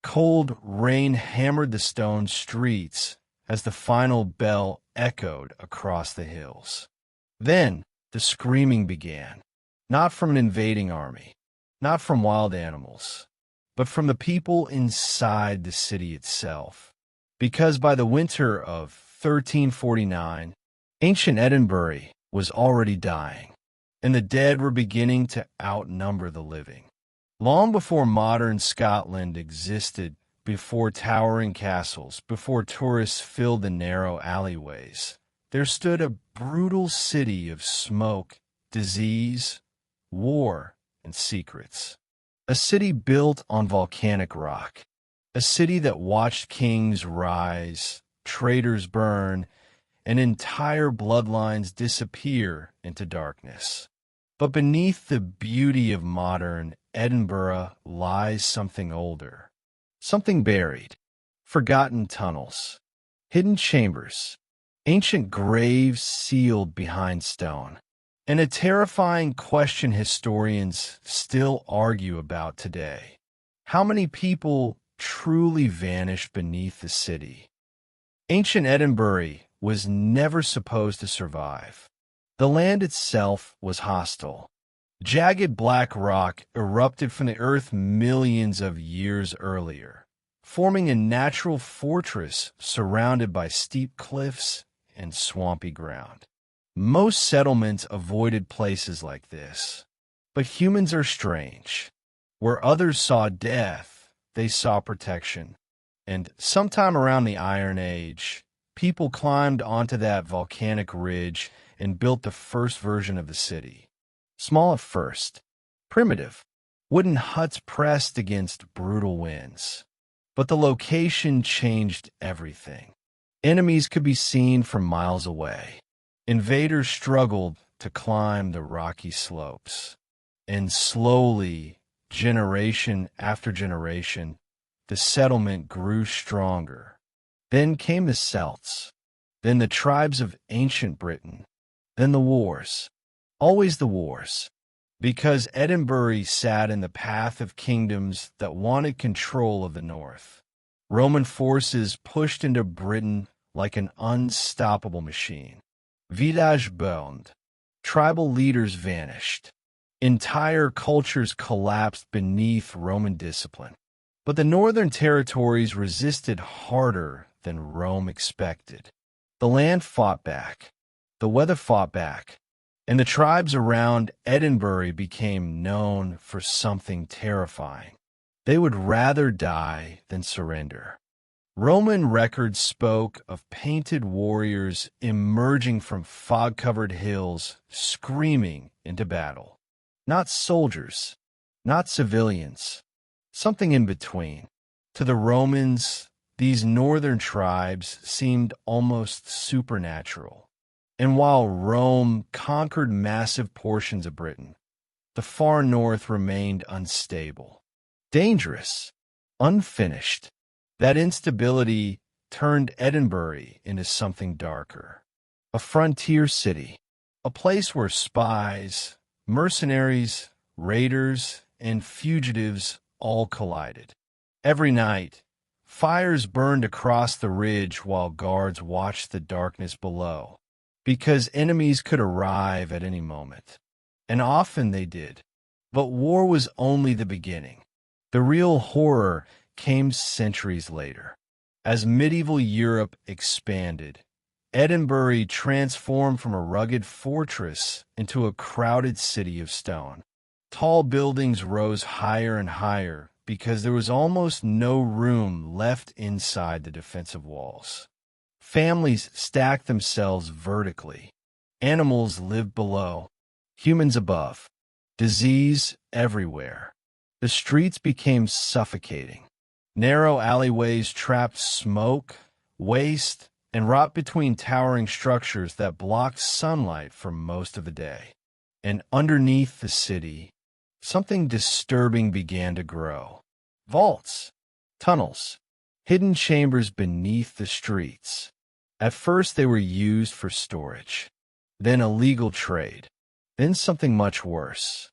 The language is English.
cold rain hammered the stone streets as the final bell echoed across the hills. Then the screaming began, not from an invading army, not from wild animals, but from the people inside the city itself. Because by the winter of 1349, ancient Edinburgh was already dying, and the dead were beginning to outnumber the living. Long before modern Scotland existed, before towering castles, before tourists filled the narrow alleyways, there stood a brutal city of smoke, disease, war, and secrets. A city built on volcanic rock. A city that watched kings rise, traitors burn, and entire bloodlines disappear into darkness. But beneath the beauty of modern Edinburgh lies something older, something buried, forgotten tunnels, hidden chambers, ancient graves sealed behind stone, and a terrifying question historians still argue about today. How many people truly vanished beneath the city? Ancient Edinburgh was never supposed to survive. The land itself was hostile. Jagged black rock erupted from the earth millions of years earlier, forming a natural fortress surrounded by steep cliffs and swampy ground. Most settlements avoided places like this, but humans are strange. Where others saw death, they saw protection. And sometime around the Iron Age, people climbed onto that volcanic ridge and built the first version of the city. Small at first, primitive, wooden huts pressed against brutal winds. But the location changed everything. Enemies could be seen from miles away. Invaders struggled to climb the rocky slopes. And slowly, generation after generation, the settlement grew stronger. Then came the Celts, then the tribes of ancient Britain, then the wars. Always the wars, because Edinburgh sat in the path of kingdoms that wanted control of the north. Roman forces pushed into Britain like an unstoppable machine. Village burned. Tribal leaders vanished. Entire cultures collapsed beneath Roman discipline. But the northern territories resisted harder than Rome expected. The land fought back. The weather fought back. And the tribes around Edinburgh became known for something terrifying. They would rather die than surrender. Roman records spoke of painted warriors emerging from fog-covered hills, screaming into battle. Not soldiers, not civilians, something in between. To the Romans, these northern tribes seemed almost supernatural. And while Rome conquered massive portions of Britain, the far north remained unstable, dangerous, unfinished. That instability turned Edinburgh into something darker. A frontier city, a place where spies, mercenaries, raiders, and fugitives all collided. Every night, fires burned across the ridge while guards watched the darkness below. Because enemies could arrive at any moment. And often they did. But war was only the beginning. The real horror came centuries later. As medieval Europe expanded, Edinburgh transformed from a rugged fortress into a crowded city of stone. Tall buildings rose higher and higher because there was almost no room left inside the defensive walls. Families stacked themselves vertically. Animals lived below, humans above. Disease everywhere. The streets became suffocating. Narrow alleyways trapped smoke, waste, and rot between towering structures that blocked sunlight for most of the day. And underneath the city, something disturbing began to grow. Vaults, tunnels, hidden chambers beneath the streets. At first they were used for storage, then illegal trade, then something much worse,